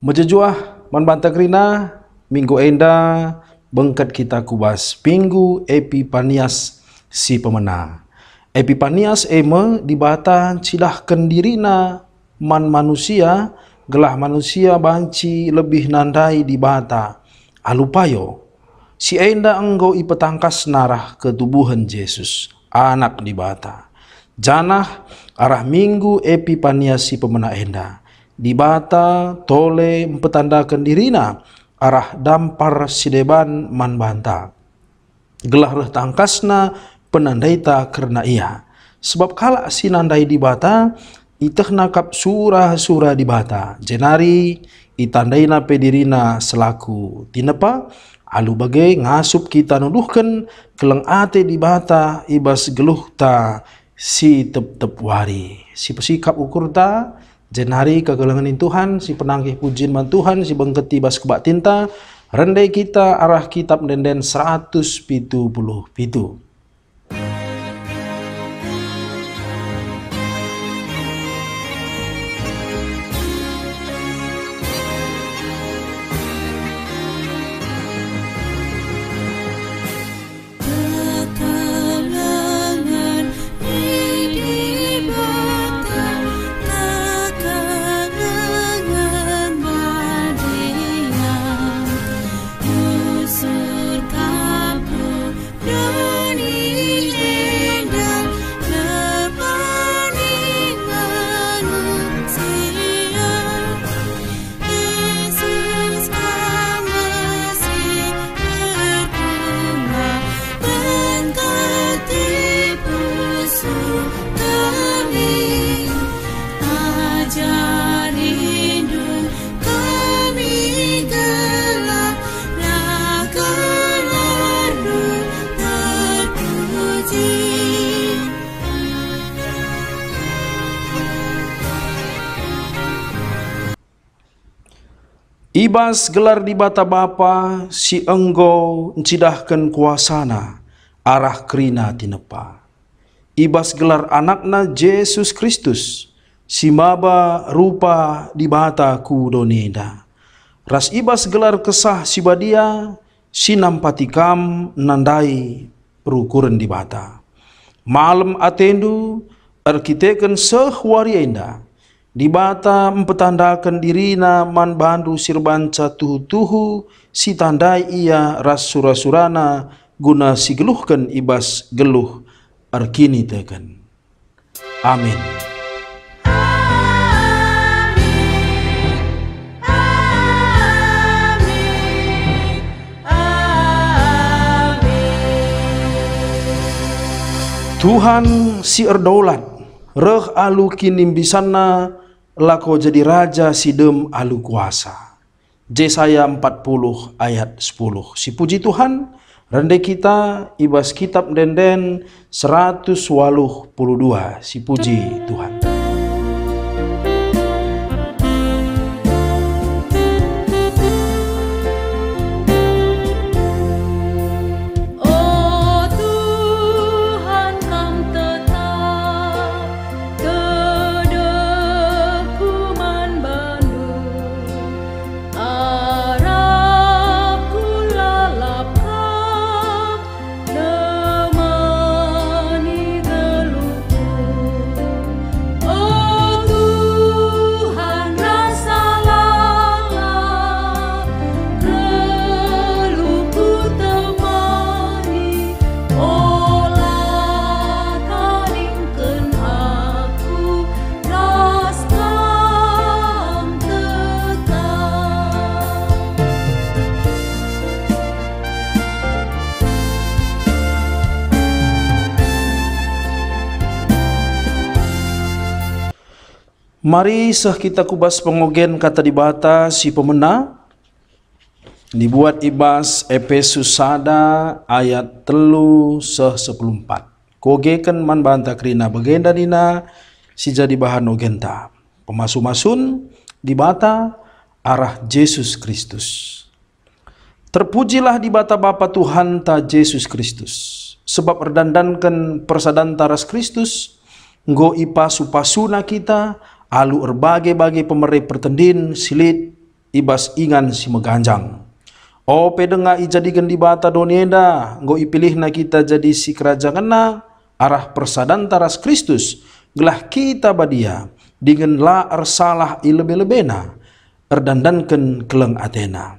Mejejuah manbanta krina minggu enda bengkat kita kubas minggu Epipanias si pemena. Epipanias eme dibata cilahkan dirina man manusia gelah manusia banci lebih nandai dibata alupayo si enda enggo ipetangkas narah ketubuhan Yesus anak dibata janah arah minggu Epipanias si pemena enda dibata tole mempetandakan dirina arah dampar sideban man banta gelah reh tangkasna penandaita karena ia sebab kala si nandai dibata iteh nakap surah-surah dibata jenari itandaina pedirina selaku tinepa alu bagai ngasup kita nuduhkan keleng ate dibata ibas geluh ta si tep-tep wari si pesikap ukur ta jenari kegelengan Tuhan si penangkih pujian man Tuhan si bengketi bas kebak tinta rendai kita arah kitab denden 177. Ibas gelar di bata bapa si enggo encidahkan kuasana arah krina tinepa. Ibas gelar anakna Yesus Kristus si maba rupa di bata ku doneda. Ras ibas gelar kesah si badia si nampatikam nandai perukuran di bata. Malam atendu arkiteken sehwari enda. Dibata mempetandakan dirina man bandu sirbanca tuhu-tuhu si tandai ia ras sura-surana guna si geluhkan ibas geluh arkini teken. Amin. Tuhan si erdaulat reh alu kinim bisana lako jadi raja sidem alu kuasa. Yesaya 40 ayat 10. Si puji Tuhan, rendai kita ibas kitab denden 182. Si puji Tuhan. Mari seh kita kubas pengogen kata dibata si pemena dibuat ibas Efesus sada ayat 3:14. Kogekan man banta krina bagenda dina si jadi bahan ogenta. Pemasu-masun dibata arah Yesus Kristus. Terpujilah dibata Bapa Tuhan ta Yesus Kristus. Sebab erdandankan persadantaras Kristus nggo ipasu-pasuna kita alu erbagai-bagai pemerih pertendin silit ibas ingan si meganjang. O pedenga ijadikan di bata donienda, nggo ipilih na kita jadi si kerajaan na arah persadan taras Kristus, gelah kita badia dengan la ersalah ilebe-lebena, erdandankan keleng atena.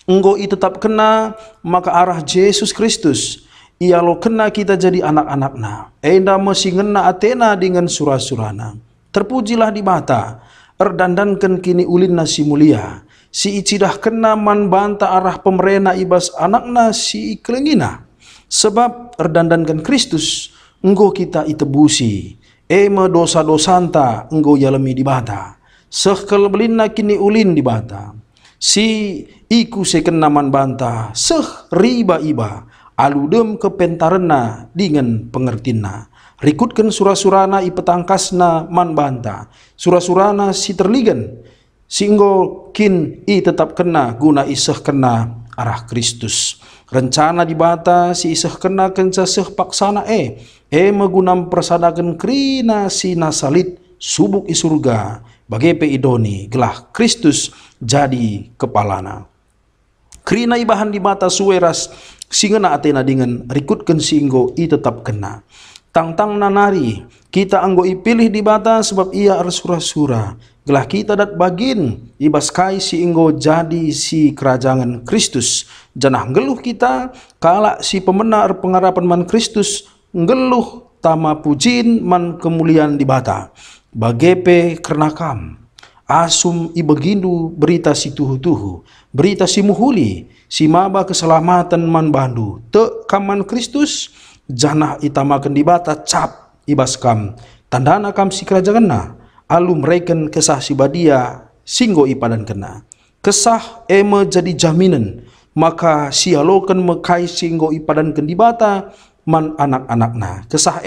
Nggo i tetap kena maka arah Yesus Kristus, ia lo kena kita jadi anak-anakna, enda mesti ngena atena dengan surah-surana. Terpujilah di bata, erdandankan kini ulin si mulia, si icidah kena man banta arah pemerena ibas anakna si kelengina. Sebab erdandankan Kristus, enggo kita itebusi, ema dosa-dosanta enggo yalemi di bata. Sehkel belinna kini ulin di bata. Si iku sekena man banta, seh riba iba, aludem kepentarena dengan pengertina. Rikutkan surah-surana ipetangkasna man banta, surah-surana si terligan, singgo kin i tetap kena guna iseh kena arah Kristus. Rencana di bata si iseh kena kenca seh paksana megunam persadakan krina si nasalit subuk i surga, bagai pe idoni gelah Kristus jadi kepalana. Krina ibahan di bata suweras singena atena dengan rikutkan singgo i tetap kena. Tang-tang nanari, kita anggo ipilih di bata sebab ia arsura-sura. Gelah kita dat bagin, ibas kai si inggo jadi si kerajaan Kristus. Janah ngeluh kita, kala si pemenar pengarapan man Kristus, ngeluh tama pujin man kemuliaan di bata. Bagepe kernakam, asum ibegindu berita si tuhu-tuhu, berita si muhuli, si maba keselamatan man bandu. Te kaman Kristus, janah itamakan di bata cap ibas kam tandana kam si kerajaan na alum reken kesah si badia singgo ipadan kena kesah jadi jaminan maka sialokan mekai singgo ipadan ken di bata man anak-anakna kesah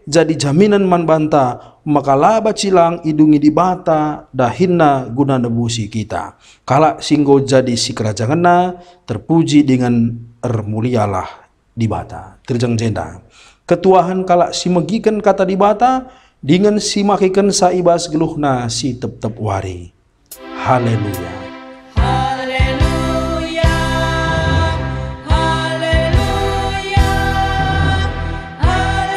jadi jaminan man banta maka laba cilang idungi di bata dahinna guna nebusi kita kala singgo jadi si kerajaan na terpuji dengan ermulialah di bata terjang jenda ketuahan kala si megikan kata di bata dengan si makikan saibas geluhna si tep-tep wari. Haleluya. Haleluya. Haleluya. Haleluya.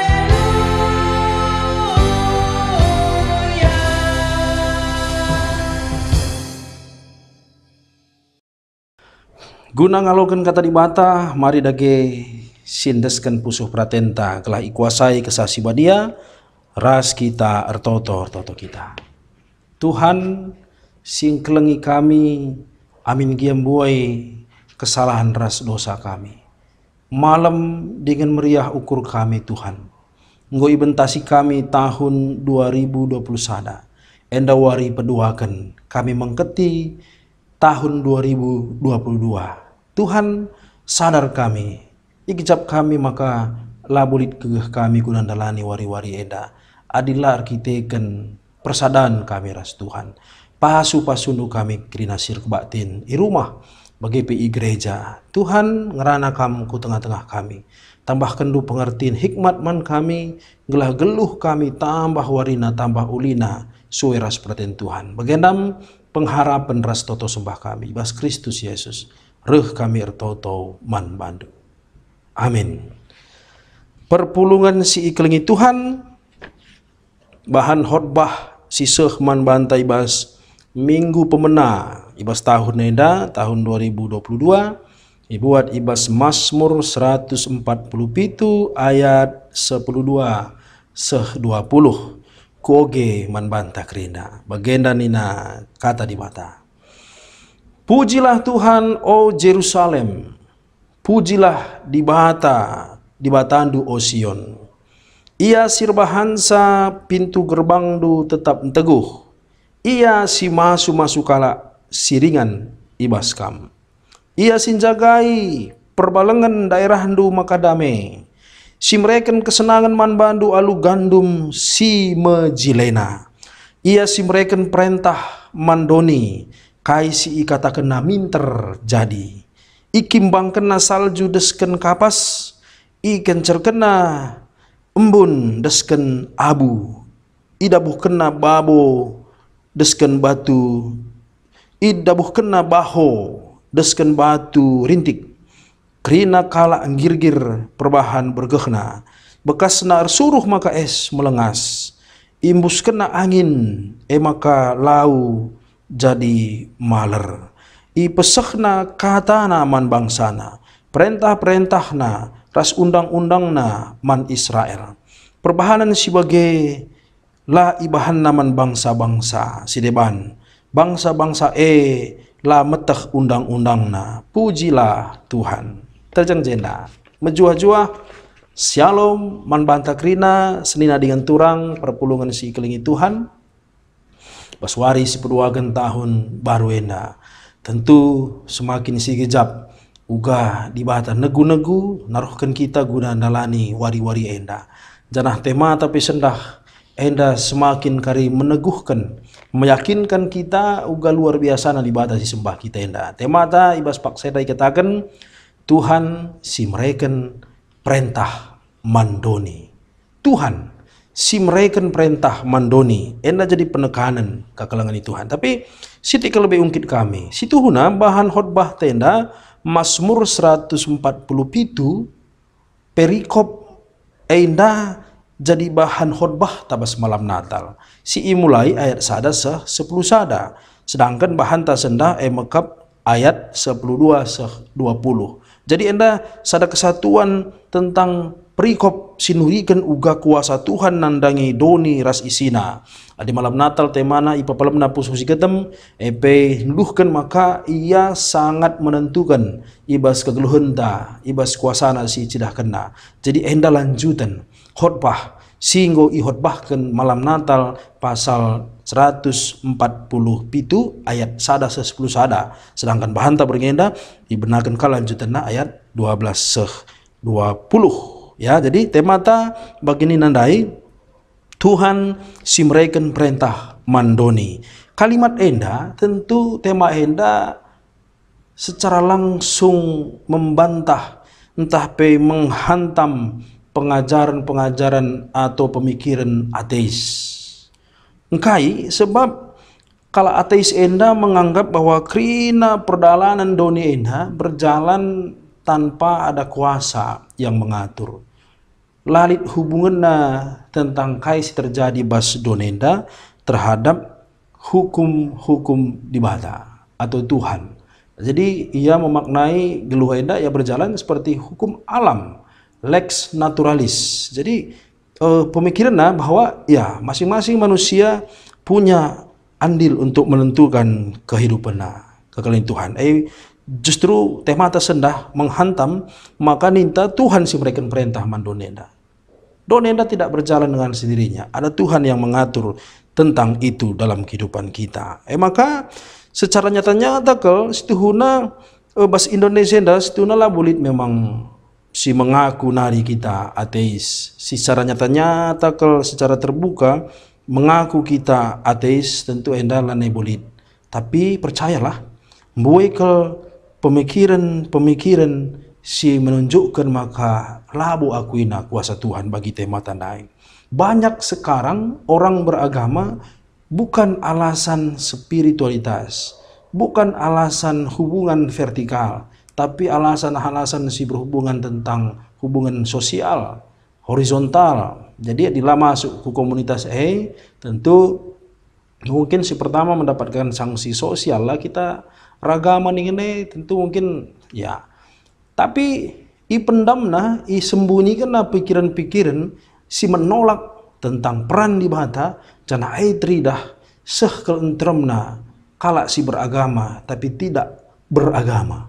Guna ngalokan kata di bata, mari dage sindeskan pusuh pratenta kelah ikuasai kesasi badia ras kita ertoto kita. Tuhan sing kelengi kami amin giam buai kesalahan ras dosa kami. Malam dengan meriah ukur kami Tuhan. Nggo ibentasi kami tahun 2021. Enda wari peduakan kami mengketi tahun 2022. Tuhan sadar kami. Ikijab kami maka labulit kegeh kami gunandalani wari-wari eda. Adilah arkiteken persadaan kami ras Tuhan. Pasu-pasundu kami krinasir kebatin. I rumah bagi pi gereja. Tuhan ngerana kamu ku tengah-tengah kami. Tambahkan du pengertian hikmat man kami. Gelah geluh kami tambah warina tambah ulina. Suwe ras perhatian Tuhan. Bagendam pengharapan ras toto sembah kami. Bas Kristus Yesus. Reh kami ertoto man bandu. Amin. Perpulungan si iklengi Tuhan, bahan khotbah si sehman bantai bas minggu pemena ibas tahun neda tahun 2022 ibuat ibas Mazmur 147 ayat 12 seh 20 koge man banta kerinda bagenda nina kata di mata. Pujilah Tuhan o Jerusalem. Pujilah di batandu o Sion. Ia sirbahansa pintu gerbangdu tetap teguh. Ia si masu kala siringan ibas kam. Ia sinjagai perbalengan daerahandu makadame. Si mereken kesenangan man bandu alu gandum si mejilena. Ia si mereken perintah mandoni kai si ikatakan minter jadi. Ikimbang kena salju desken kapas, ikan cerkena embun desken abu, idabuh kena babo desken batu Idabuh kena baho, desken batu rintik. Kerina kala anggir-gir perbahan bergehna. Bekas na suruh maka es melengas. Imbus kena angin, maka lau jadi maler. Ipesehna katana man bangsana. Perintah-perintahna, ras undang-undangna man Israel. Perbahanan sebagai la ibahan naman bangsa-bangsa si deban. Bangsa-bangsa la metah undang-undangna. Pujilah Tuhan. Terjang jenda. Menjua-jua. Shalom, man bantakrina, senina dengan turang, perpulungan si kelingi Tuhan. Baswari si perduagan tahun baru enda. Tentu semakin si gejap, uga dibata negu-negu, naruhkan kita guna nalani wari-wari enda. Janah tema tapi sendah, enda semakin kari meneguhkan, meyakinkan kita uga luar biasa na dibata si sembah kita enda. Tema ta ibas pak saya katakan, Tuhan si mereken perintah mandoni. Tuhan si mereken perintah mandoni. Enda jadi penekanan ke kalangan Tuhan. Tapi siti lebih ungkit kami. Situ huna bahan khotbah tenda Mazmur 147 perikop enda jadi bahan khotbah tabas malam Natal. Si imulai ayat sada 10 sada. Sedangkan bahan tasenda mekap ayat 12 20. Jadi enda sada kesatuan tentang perikop sinurikan uga kuasa Tuhan nandangi doni ras isina. Di malam Natal temana ipapalamna pususi ketem nuduhkan maka ia sangat menentukan ibas kegeluhenta, ibas kuasana si cidah kena. Jadi enda lanjutan khotbah singgo ihotbahkan malam Natal pasal 147 ayat sada 10 sada. Sedangkan bahanta bergenda dibenarkan kelanjutannya ayat 12 20. Ya, jadi temata begini nandai Tuhan si mereken perintah mandoni. Kalimat enda tentu tema enda secara langsung membantah entah menghantam pengajaran-pengajaran atau pemikiran ateis. Engkai sebab kalau ateis enda menganggap bahwa krina perdalanan doni enda berjalan tanpa ada kuasa yang mengatur. Lalit hubungannya tentang kais terjadi bas donenda terhadap hukum-hukum di bata atau Tuhan. Jadi ia memaknai geluh enda ia berjalan seperti hukum alam, lex naturalis. Jadi pemikirannya bahwa ya masing-masing manusia punya andil untuk menentukan kehidupannya, kekalian Tuhan. Justru tema tersendah menghantam maka ninta Tuhan si mereka perintah mandonenda. Donenda tidak berjalan dengan sendirinya. Ada Tuhan yang mengatur tentang itu dalam kehidupan kita. Maka secara nyata-nyata kel situhuna bas Indonesia nda situhuna lah bulit memang si mengaku nari kita ateis. Si secara nyata-nyata kel secara terbuka mengaku kita ateis tentu enda lah bulit. Tapi percayalah, buai kel pemikiran si menunjukkan maka labu akuina kuasa Tuhan bagi tema tandai. Banyak sekarang orang beragama bukan alasan spiritualitas, bukan alasan hubungan vertikal, tapi alasan-alasan si berhubungan tentang hubungan sosial, horizontal. Jadi bila masuk ke komunitas tentu mungkin si pertama mendapatkan sanksi sosial lah kita ragama ini tentu mungkin ya. Tapi ipendamna, sembunyikan pikiran-pikiran si menolak tentang peran di bata jana tridah seh kelentremna kala si beragama tapi tidak beragama.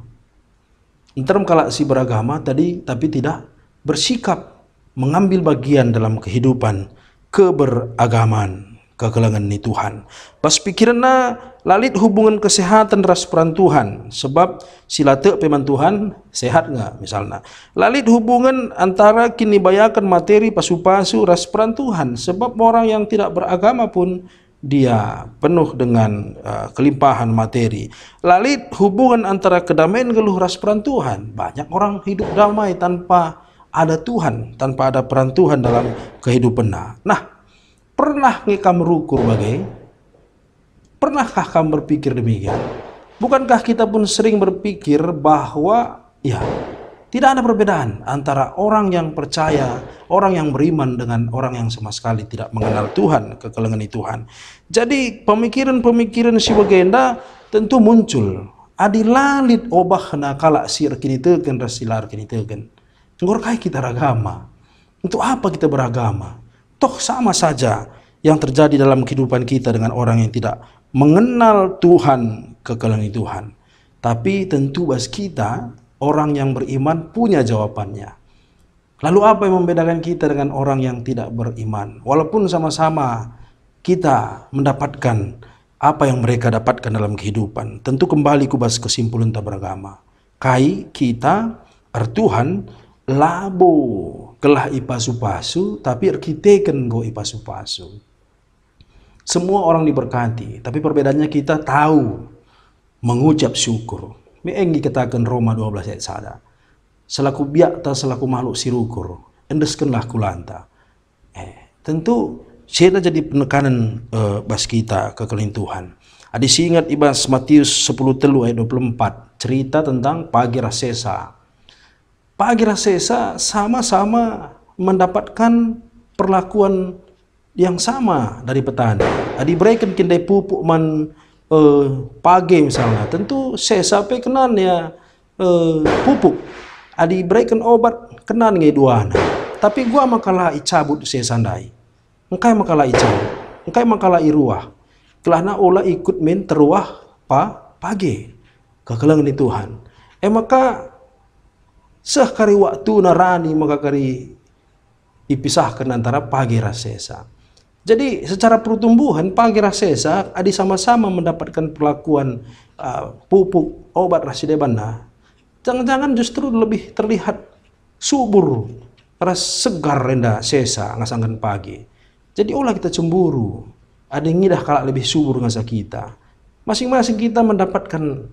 Entrem kala si beragama tadi tapi tidak bersikap mengambil bagian dalam kehidupan keberagaman kekalangan ni Tuhan. Pas pikiranna lalit hubungan kesehatan ras peran Tuhan sebab sila te peman Tuhan sehat nggak misalnya. Lalit hubungan antara kini bayakan materi pasu-pasu ras peran Tuhan sebab orang yang tidak beragama pun dia penuh dengan kelimpahan materi. Lalit hubungan antara kedamaian geluh ras peran Tuhan. Banyak orang hidup damai tanpa ada Tuhan, tanpa ada peran Tuhan dalam kehidupannya. Nah, pernah ngekam rukur bagai Pernahkah kamu berpikir demikian? Bukankah kita pun sering berpikir bahwa ya tidak ada perbedaan antara orang yang percaya, orang yang beriman dengan orang yang sama sekali tidak mengenal Tuhan, kekelengan Tuhan. Jadi pemikiran-pemikiran si bagenda tentu muncul. Adi lalit obah na kalak sir kini teken rasilar kini teken. Ngorkai kita beragama. Untuk apa kita beragama? Toh sama saja yang terjadi dalam kehidupan kita dengan orang yang tidak mengenal Tuhan, kekelengan Tuhan. Tapi tentu bagi kita, orang yang beriman punya jawabannya. Lalu apa yang membedakan kita dengan orang yang tidak beriman? Walaupun sama-sama kita mendapatkan apa yang mereka dapatkan dalam kehidupan. Tentu kembali kubas kesimpulan tak beragama. Kai kita, Tuhan, labo kelah ipasu-pasu, tapi kita go ipasu-pasu. Semua orang diberkati, tapi perbedaannya kita tahu mengucap syukur. Meengi katakan Roma 12 ayat 1. Selaku biak ta selaku makhluk sirukur, endeskenlah kulanta. Tentu saya jadi penekanan bas kita kekeling Tuhan. Adik ingat ibas Matius 10 ayat 24 cerita tentang pagi rasesa. Pagi rasesa sama-sama mendapatkan perlakuan yang sama dari petani. Adik berikan kindai pupuk man pagi misalnya, tentu sesa pe kenan ya pupuk. Adi berikan obat kenan ngai duana. Tapi gua makalah icabut sesandai. Engkai makalah icabut. Engkai makalah iruah. Kelahna olah ikut min teruah pagi. Kekelengan di Tuhan. Maka sekali waktu narani maka kari dipisahkan antara pagi rasesa. Jadi secara pertumbuhan pagi rasesa adi sama-sama mendapatkan perlakuan pupuk obat rasidebana. Jangan-jangan justru lebih terlihat subur, ras segar rendah sesa ngasangan pagi. Jadi olah kita cemburu. Ada yang ngidah kalak lebih subur ngasa kita. Masing-masing kita mendapatkan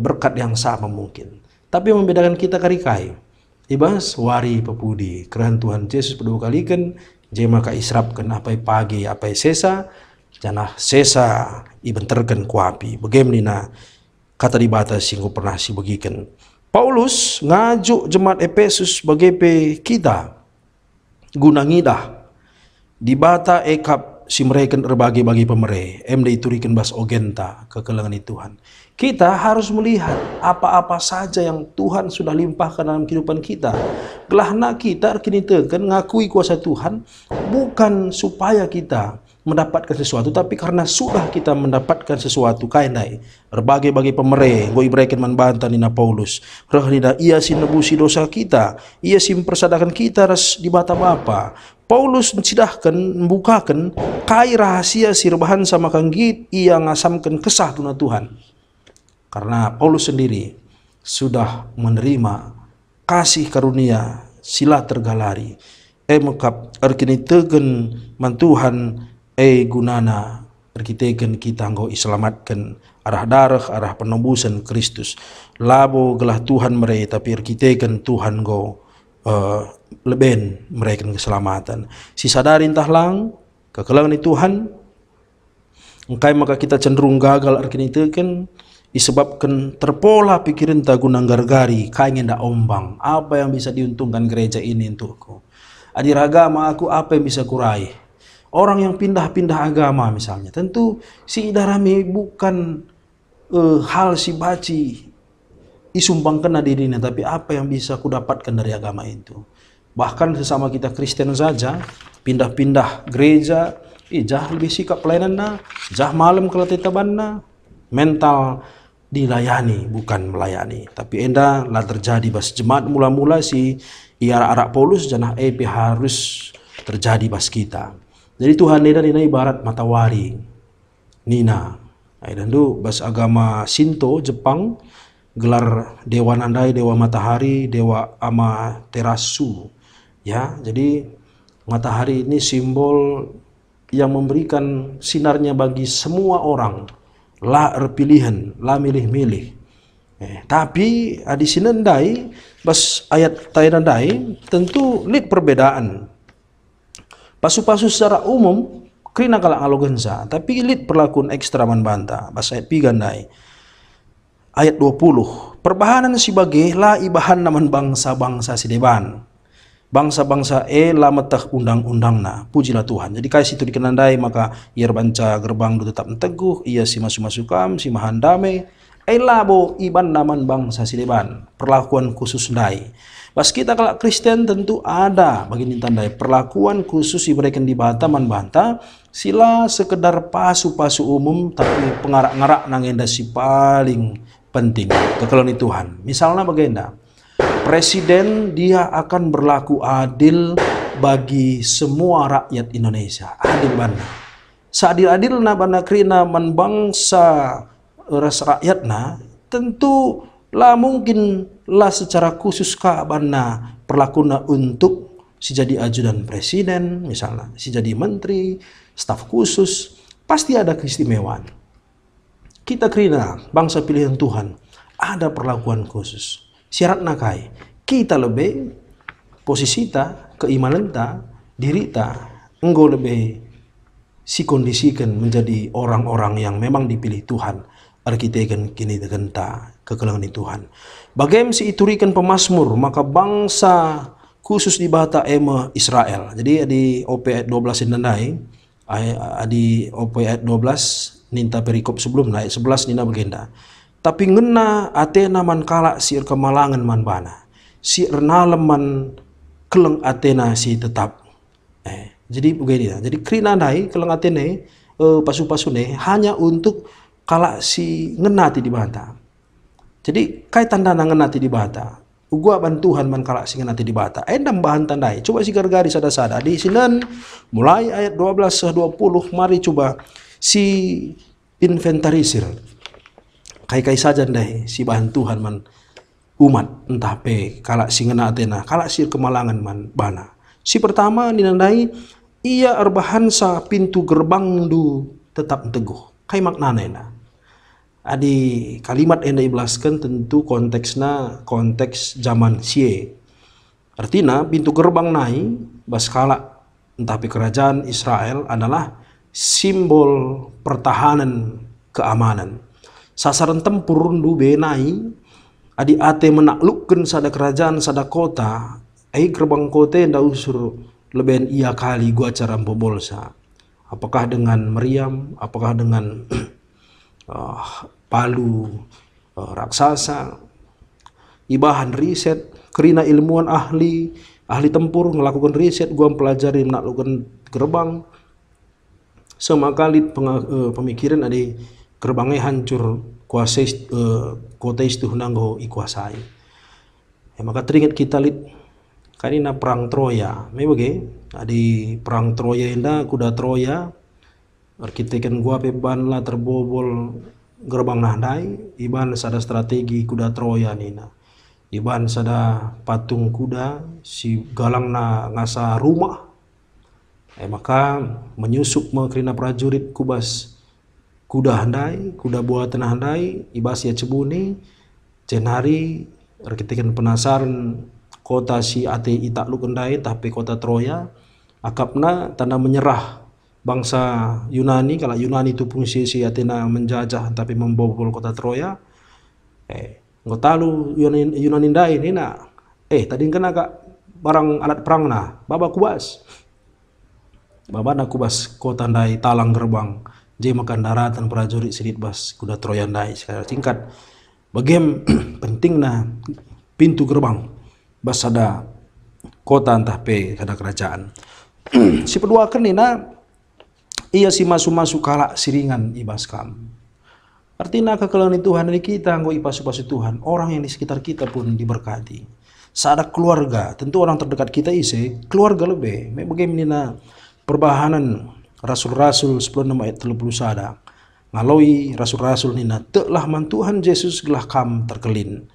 berkat yang sama mungkin. Tapi yang membedakan kita karikai. Ibas wari pepudi kerahan Tuhan Yesus kedua kali kan jema ka israpkan apa pagi apa sesa janah sesa ibenterkan kuapi bagaimana kata dibatas singgo pernah si bagikan Paulus ngajuk jemaat Efesus bagepe kita guna ngidah dibata ekap si mereka berbagi-bagi pemere diturikan bas ogenta kekelengan Tuhan. Kita harus melihat apa-apa saja yang Tuhan sudah limpahkan dalam kehidupan kita. Gelahna kita kini tekan ngakui kuasa Tuhan bukan supaya kita mendapatkan sesuatu, tapi karena sudah kita mendapatkan sesuatu kainai berbagai-bagai pemere goi berikan manbanta nina Paulus rohnida ia sinebusi dosa kita, ia simpersadakan kita ras di bata bapa. Paulus mencidahkan, membukakan kai rahasia sirbahan sama kanggit ia ngasamkan kesah tuna Tuhan. Karena Paulus sendiri sudah menerima kasih karunia sila tergalari. Mekap arkini tegen mantuhan gunana arkiteken kita nggo iselamatkan arah darah arah penebusan Kristus. Labo gelah Tuhan mereka tapi arkiteken Tuhan nggo leben mereka keselamatan. Si sadarin tahlang kekelangan Tuhan. Engkai maka kita cenderung gagal arkini teken disebabkan terpola pikiran tagunang gargari kaingin da ombang apa yang bisa diuntungkan gereja ini untukku adir agama aku apa yang bisa kurai orang yang pindah-pindah agama misalnya tentu si idarami bukan hal si baci isumbangkan dirinya tapi apa yang bisa kudapatkan dari agama itu bahkan sesama kita Kristen saja pindah-pindah gereja jah lebih sikap pelayanan jah malam kalau tetabanna mental dilayani bukan melayani tapi enda lah terjadi bas jemaat mula-mula si arak Paulus janah harus terjadi bas kita jadi Tuhan nina ibarat matahari nina dan tu bas agama Shinto Jepang gelar dewa nandai dewa matahari dewa Amaterasu ya jadi matahari ini simbol yang memberikan sinarnya bagi semua orang lah pilihan, lah milih-milih. Tapi di sini ndai bas ayat tayandai tentu lid perbedaan. Pasu-pasu secara umum Kerina kalak ngalogensa, tapi ilit perlakuan ekstra man banta. Bahasa ayat pigandai. Ayat 20. Perbahanan sebagai la ibahan naman bangsa-bangsa si deban. Bangsa-bangsa la metah undang-undangna. Pujilah Tuhan. Jadi kai situ dikenandai maka ia banca gerbang du tetap teguh, ia si masuk-masukam, si mahan damai. Labo iban naman bangsa si deban. Perlakuan khusus dai. Pas kita kalau Kristen tentu ada begini tandai perlakuan khusus diberikan di Batam man banta sila sekedar pasu-pasu umum tapi pengarak-ngarak nangenda si paling penting kekelani Tuhan. Misalnya bagenda presiden dia akan berlaku adil bagi semua rakyat Indonesia. Adil bana. Seadil-adil na bana krina man bangsa ras rakyatna tentu lah mungkin lah secara khusus bana perlakuna untuk si jadi ajudan presiden misalnya, si jadi menteri, staf khusus, pasti ada keistimewaan. Kita kerina bangsa pilihan Tuhan ada perlakuan khusus. Syarat nakai kita lebih posisita, keimananta, dirita, engkau lebih si kondisikan menjadi orang-orang yang memang dipilih Tuhan. Arkiteken kini tegenta kekelangan Tuhan. Bagaimana si iturikan pemasmur maka bangsa khusus di bata Israel. Jadi di OP ayat 12 indandai, di OP ayat 12 ninta perikop sebelum ayat 11 nina bagenda. Tapi ngena Athena man kala si kemalangan man bana. Si ernalem man keleng Athena si tetap. Jadi begini. Jadi krina dai keleng Athena pasu-pasu hanya untuk kala si ngenati di bata. Jadi kai tanda ngenati di bata. Ugua bantuhan man kala si ngenati di bata. Endam bahan tandai. Coba si gargari sada-sada. Di sinan mulai ayat 12 20 mari coba si inventarisir. Kai-kai saja ndai si bahan Tuhan man umat entah pe kala si ngenati na kala si kemalangan man bana. Si pertama ninandai ia arbahansa pintu gerbang du tetap teguh. Kai maknana adi kalimat yang dijelaskan tentu konteksnya konteks zaman sie. Artinya pintu gerbang nai baskala entah kerajaan Israel adalah simbol pertahanan keamanan. Sasaran tempur du benai adi ate menaklukkan sada kerajaan sada kota. Gerbang kota nda usur leben ia kali gua cara bobolsa. Apakah dengan meriam, apakah dengan palu raksasa, ibahan riset, kerina ilmuwan ahli tempur melakukan riset, gua pelajari menaklukkan gerbang. Semakali pemikiran ada gerbangnya hancur, kuasai kota itu nanggo ikuasai. Maka teringat kita lihat karena perang Troya, ada perang Troya indah kuda Troya, arkitekan gua peban lah terbobol gerbang nahdai, iban sada strategi kuda Troya nina, iban sada patung kuda si galang na ngasa rumah, maka menyusup kerina prajurit kubas kuda handai, kuda buatan handai, ibas ya cebuni, cenari arkitekan penasaran kota si ate itak lu kendai tapi kota Troya akapna tanda menyerah bangsa Yunani. Kalau Yunani itu fungsi si Athena menjajah tapi membobol kota Troya. Nggak tahu Yunani dai ini nak. Tadi kena kak barang alat perang nah, baba kubas kota dai talang gerbang. Jadi makan daratan prajurit sedikit bas kuda Troya dai. Sekarang singkat. Bagaimana penting nah pintu gerbang. Bas ada kota entah pe ada kerajaan. Si kedua kan nina ia si masuk-masuk kalak siringan ibaskam. Artinya kekelangan Tuhan dari kita nggo ipasu-pasu Tuhan. Orang yang di sekitar kita pun diberkati. Saada keluarga, tentu orang terdekat kita isi keluarga lebih. Bagaimana perbahanan rasul-rasul 10 ayat 31. Ngaloi rasul-rasul nina telah man Tuhan Yesus gelah kam terkelin.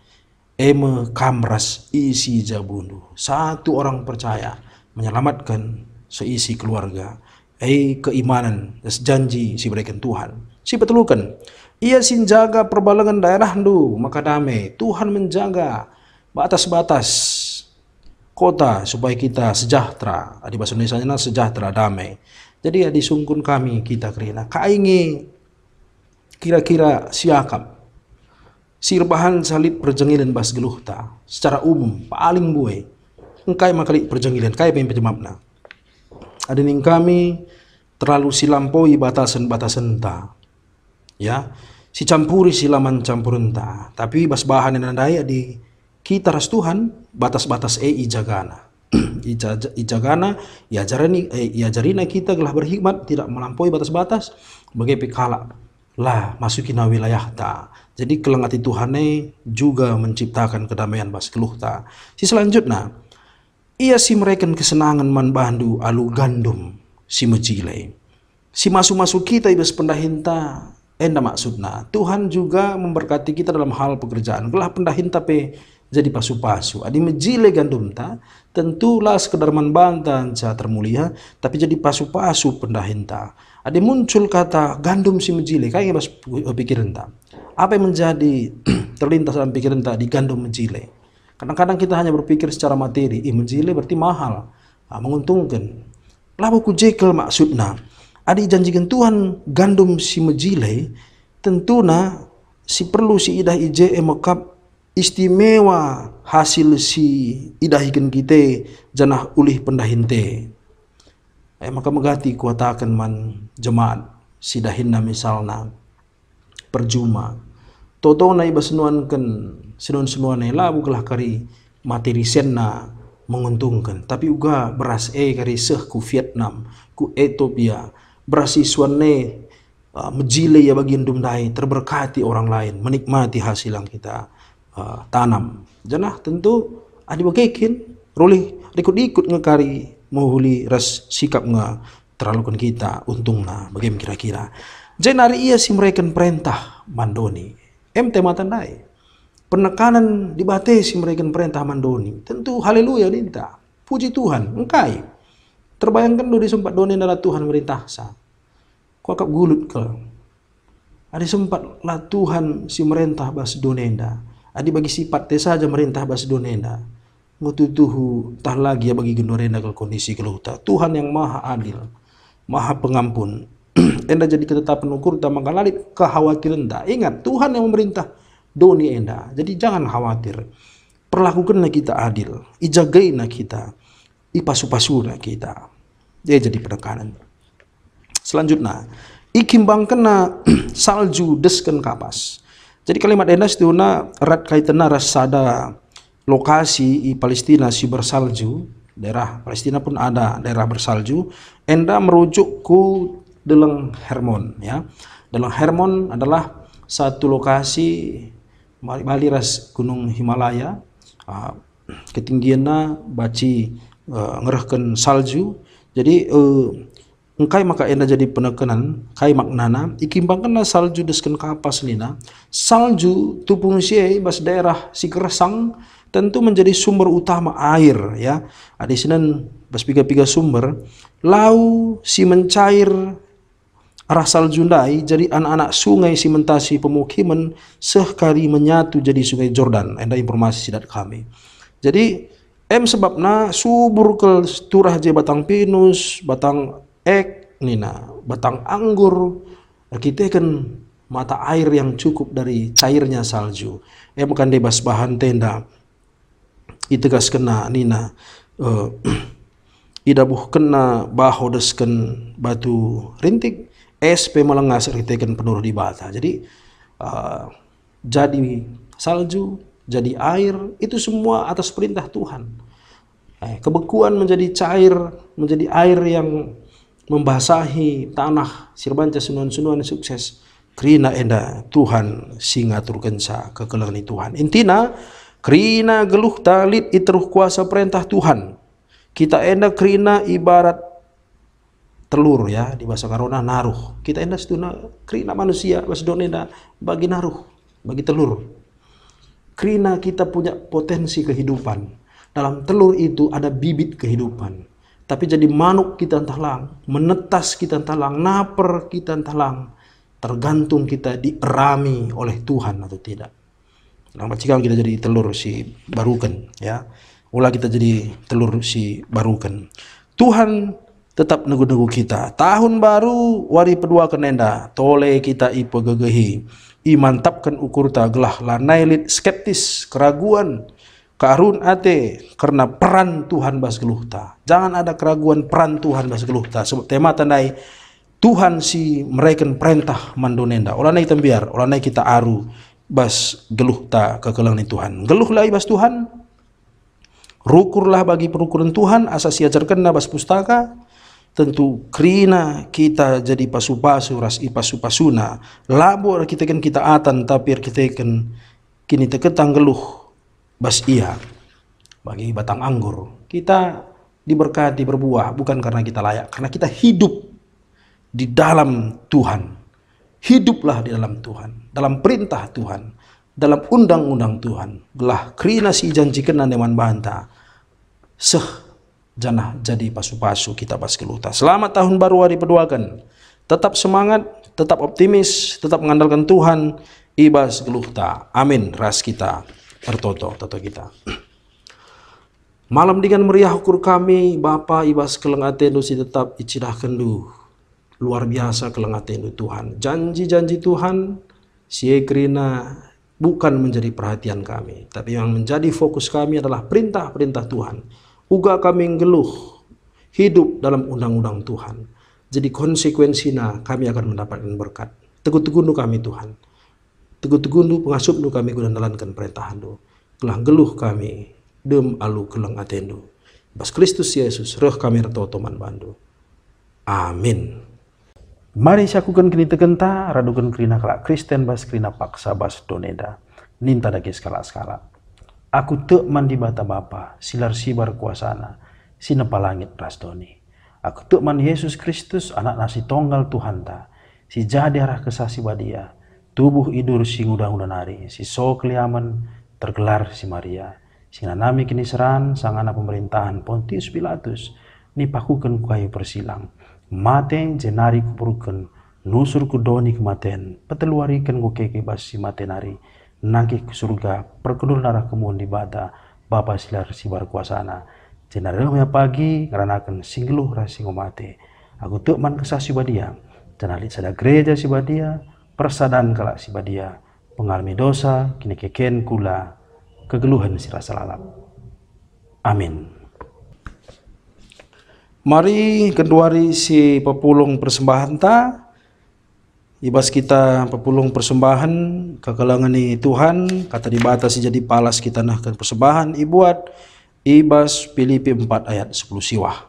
Kamras isi jabundu. Satu orang percaya menyelamatkan seisi keluarga. Keimanan janji si berikan Tuhan. Si petulukan. Ia sin jaga perbalangan daerah ndu maka damai. Tuhan menjaga batas-batas kota supaya kita sejahtera. Di bahasa Indonesia sejahtera damai. Jadi ya disungkun kami kita kerina kaingi kira-kira siakap sirbahan salit perjengilan bas geluhta secara umum paling buai engkai makalik perjengilan kai yang penyebabna ada ning kami terlalu silampaui batasan-batasan ta ya si campuri silaman campuran ta tapi bas bahan yang nandai di kita ras Tuhan batas-batas ijagana ijagana jarina kita gelah berhikmat tidak melampaui batas-batas bagai pekala lah masukin wilayah ta. Jadi kelengati Tuhane juga menciptakan kedamaian bas keluh ta. Si selanjutnya ia si mereka kesenangan man bandu alu gandum si mejile. Si masuk-masuk kita ibas pendahinta enda maksudna Tuhan juga memberkati kita dalam hal pekerjaan. Gelah pendahinta pe jadi pasu-pasu. Adi mejile gandum ta tentulah sekedar man bantan ca termulia tapi jadi pasu-pasu pendahinta. Ada muncul kata gandum si mejile, kayak bas pikiran tak. Apa yang menjadi terlintas dalam pikiran tak di gandum mejile? Kadang-kadang kita hanya berpikir secara materi, mejile berarti mahal, menguntungkan. Lalu ku jekel maksudna, ada janjikan Tuhan gandum si mejile, tentuna si perlu si idah ije mekap istimewa hasil si idahikan kita janah ulih pendahinte. Maka megati kuatakan man jemaat sidahinna misalna perjuma toto na iba senuankan senuan labu kelah kari materi senna menguntungkan tapi juga beras kari seh ku Vietnam ku Ethiopia beras iswane mejile ya bagian dumdai terberkati orang lain menikmati hasil yang kita tanam janah tentu adi bagekin rolih ikut-ikut ngekari mohuli ras sikap nga terlalu kan kita untungna bagaimana kira-kira jenari ia si mereka perintah mandoni matan dai penekanan dibate si mereka perintah mandoni tentu haleluya dinta puji Tuhan engkai terbayangkan do di sempat doni adalah Tuhan merintah sa kuakap gulut ke ada sempat lah Tuhan si merintah bas donenda adi bagi sifat te saja merintah bas donenda ngututuhu tah lagi ya bagi gendorena ke kondisi keluhta Tuhan yang maha adil maha pengampun enda jadi ketetapan ukur ta mangkalalit kekhawatiran ta ingat Tuhan yang memerintah doni enda jadi jangan khawatir perlakukanlah kita adil ijagaina kita ipasu-pasuna kita dia jadi penekanan selanjutnya ikimbang kena salju desken kapas jadi kalimat enda setuna erat kaitanna rasada lokasi di Palestina si bersalju daerah Palestina pun ada daerah bersalju enda merujuk ku Deleng Hermon ya Deleng Hermon adalah satu lokasi bali ras gunung Himalaya ketinggiannya baci ngerahkan salju jadi engkai maka enda jadi penekanan kai maknana ikimbangkanlah salju desken kapas nina salju tupung sie bas daerah si keresang tentu menjadi sumber utama air ya ada sinan bas piga-piga sumber lau si mencair arah salju ndai jadi anak-anak sungai si mentasi pemukiman sekali menyatu jadi sungai Jordan enda informasi sidat kami jadi sebabna subur ke turah je batang pinus batang ek nina batang anggur kita kan mata air yang cukup dari cairnya salju bukan debas bahan tenda itegas kena nina idabuh kena bahodesken batu rintik SP melengas ritekan penuh di bata jadi jadi salju jadi air itu semua atas perintah Tuhan kebekuan menjadi cair menjadi air yang membasahi tanah sirbanca sunuan-sunuan sukses krina enda Tuhan singaturkan sa kekelani Tuhan intina krina geluh talit itruh kuasa perintah Tuhan kita enda krina ibarat telur ya di bahasa karona naruh kita enda setuna krina manusia bahasa donenda bagi naruh bagi telur krina kita punya potensi kehidupan dalam telur itu ada bibit kehidupan tapi jadi manuk kita talang menetas kita talang naper kita talang tergantung kita dierami oleh Tuhan atau tidak. Nah, jika kita jadi telur si barukan ya ulah kita jadi telur si barukan Tuhan tetap negu-negu kita. Tahun baru wari pedua kenenda, tole kita ipo gegehi. Imantapkan ukur ta gelah lanai lit skeptis, keraguan, karun ate karena peran Tuhan bas geluh ta. Jangan ada keraguan peran Tuhan bas geluh ta. Sebab tema tandai Tuhan si mereken perintah mandonenda. Olanai tembiar, olanai kita aru bas geluh ta kekelang ni Tuhan. Geluh lai bas Tuhan. Rukurlah bagi perukuran Tuhan asas ajarkan na bas pustaka. Tentu krina kita jadi pasu-pasu ras ipasu-pasuna. Labor kita kan kita atan tapi kita kan kini teketang geluh bas iya. Bagi batang anggur kita diberkati berbuah bukan karena kita layak, karena kita hidup di dalam Tuhan. Hiduplah di dalam Tuhan, dalam perintah Tuhan, dalam undang-undang Tuhan. Gelah krina si janjikan deman banta. Janah jadi pasu-pasu kita pas keluta. Selamat tahun baru hari peduakan. Tetap semangat, tetap optimis, tetap mengandalkan Tuhan. Ibas geluhta. Amin. Ras kita. Tertoto kita. Malam dengan meriah ukur kami, Bapa ibas kelengatendu si tetap icidahkan du. Luar biasa kelengatendu Tuhan. Janji-janji Tuhan, si ekrina bukan menjadi perhatian kami. Tapi yang menjadi fokus kami adalah perintah-perintah Tuhan. Uga kami ngeluh hidup dalam undang-undang Tuhan. Jadi konsekuensinya kami akan mendapatkan berkat. Teguh-tegundu kami Tuhan. Teguh-tegundu pengasupnu kami guna dalankan perintahandu. Kelah geluh kami dem alu kelang atendu. Bas Kristus Yesus reh kami retoto man bandu. Amin. Mari sakukan kini tegenta radukan krina kelak Kristen bas krina paksa bas doneda. Ninta dagi skala-skala. Aku tek mandi bata Bapa, silar sibar kuasana, sinepa langit rasdoni. Aku tek man Yesus Kristus, anak nasi tonggal Tuhan ta, si jadi arah kesasi badia, tubuh idur si ngudang nari, si so keliaman tergelar si Maria, si nanami kini seran, sang anak pemerintahan Pontius Pilatus, nipakukan kayu persilang, mate jenari kupurukan, nusur kudoni kematen, peteluarikan kukeke bas si matenari, nangkih ke surga perkedur narah kemun di bata Bapa silar sibar kuasana jenaranya pagi ngeranakan singgeluh rasi ngomate aku tek man kesasi badia jenalit sada gereja si badia persadaan kalak si badia pengalami dosa kini keken kula kegeluhan si rasa lalap. Amin. Mari keduari si pepulung persembahan ta. Ibas kita pepulung persembahan kekalangan ni Tuhan kata dibatasi jadi palas kita nahkan persembahan ibuat ibas Filipi 4 ayat 10 siwah.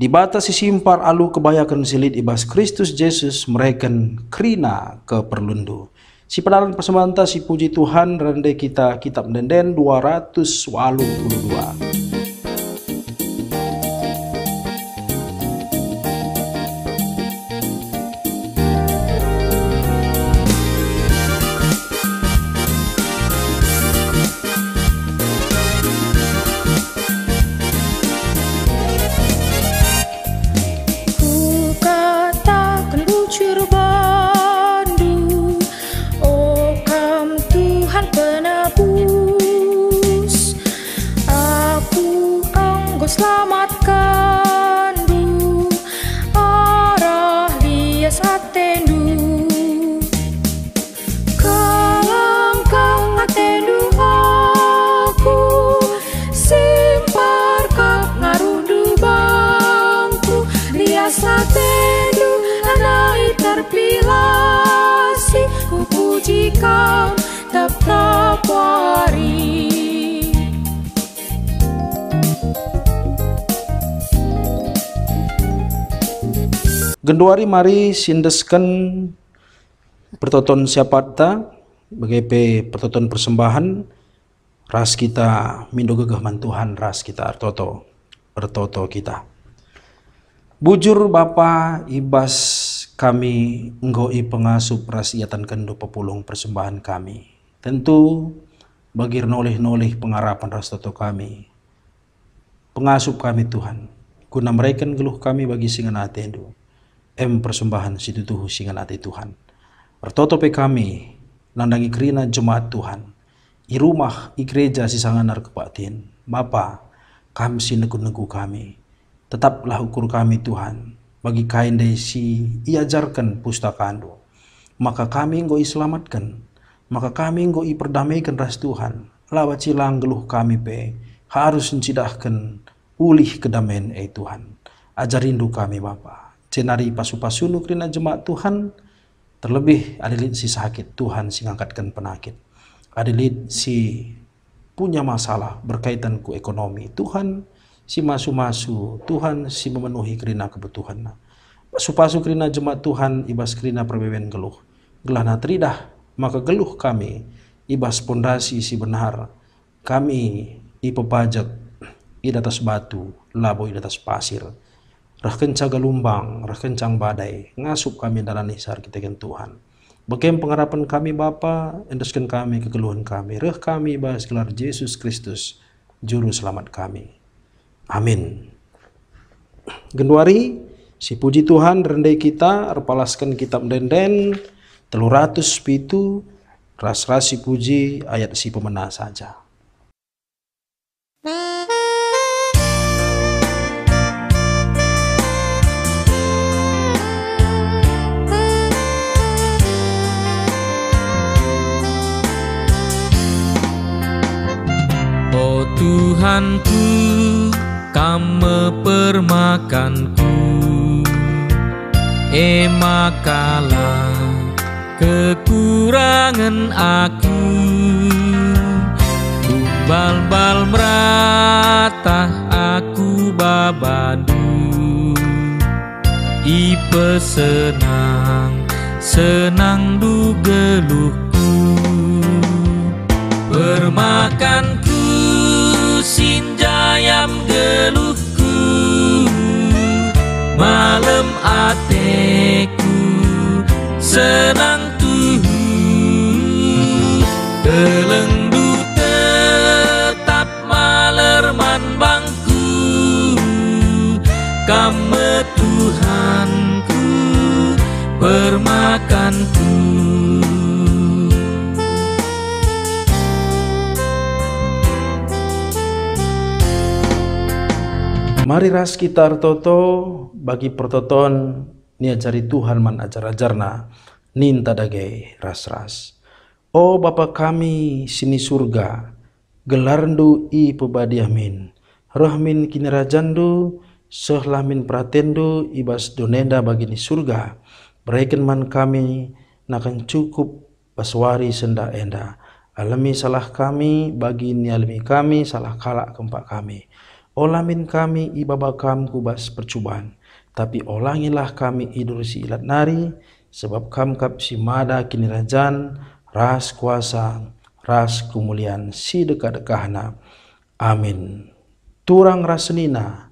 Dibatasi simpar alu kebayakan silit ibas Kristus Yesus mereken krina ke perlundu. Si pedalan persembahan ta si puji Tuhan rende kita kitab denden 282. Genduari mari sindeskan pertoton siapa ta bagai pertoton persembahan ras kita mindo gegah Tuhan ras kita artoto pertoto kita. Bujur Bapa ibas kami nggoi pengasup rasiatan kendo pepulung persembahan kami. Tentu bagi noleh-noleh pengarapan ras toto kami. Pengasup kami Tuhan. Guna mereka geluh kami bagi singan atendu. Persembahan situtuhu singan ate Tuhan. Pertotope kami nandangi krina jemaat Tuhan. I rumah i gereja si sanganar kepatin. Bapa kami sinegu-negu kami. Tetaplah ukur kami Tuhan, bagi kain si iajarkan pustakandu. Maka kami engkau iselamatkan, maka kami engkau iperdamaikan ras Tuhan. Lawa cilang geluh kami pe, harus mencidahkan ulih kedamaian Tuhan. Ajarindu kami Bapa, cenari pasu-pasunu kerina jemaat Tuhan, terlebih adilit si sakit Tuhan si ngangkatkan penakit. Adilit si punya masalah berkaitan ku ekonomi Tuhan, si masu-masu Tuhan si memenuhi kerina kebutuhan. Pasu-pasu kerina jemaat Tuhan ibas kerina perbeben geluh. Gelana teridah maka geluh kami ibas pondasi si benar. Kami ipepajak i atas batu, labo i atas pasir. Rah kencang gelumbang, rah kencang badai, ngasup kami dalam nisar kita Tuhan. Bagaimana pengharapan kami Bapa, endaskan kami kekeluhan kami, reh kami bahas gelar Yesus Kristus, Juru Selamat kami. Amin. Genwari, si puji Tuhan rendai kita, repalaskan kitab denden, 307, ras-ras si puji, ayat si pemena saja. Oh Tuhanku, Kamu permakanku, makalah kekurangan aku. Tumbal-bal meratah aku babadu, ipe senang du geluhku. Permakanku sinjayam geluhku, malam ateku senang tuhu. Kelengdu tetap malerman bangku, Kamu Tuhanku permakanku. Mari ras kita toto bagi pertoton ni ajari Tuhan man ajar-ajarna ninta dage ras-ras. Oh Bapa kami sini surga, gelarndu i pebadiamin, rohmin kini rajandu, sehlamin pratendu ibas donenda bagi ni surga. Berikan man kami nakan cukup baswari senda enda. Alami salah kami bagi ni alami kami salah kalak kempak kami. Olamin kami ibabakam kubas percubaan, tapi olangilah kami idur si ilat nari, sebab kamkap si mada kini rajan, ras kuasa, ras kemuliaan si dekat-dekahna. Amin. Turang rasenina,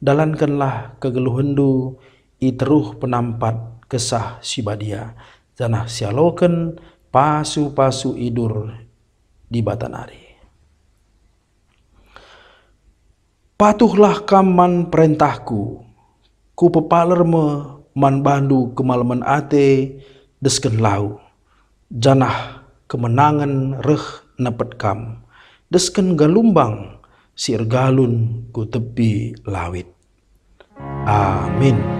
dalankanlah kegeluhendu, iteruh penampat kesah si badia, janah sialoken pasu-pasu idur di batanari. Patuhlah kaman perintahku, ku pepalerme man bandu kemalaman ate desken lau, janah kemenangan reh nepet kam, desken galumbang sir galun ku tepi lawit. Amin.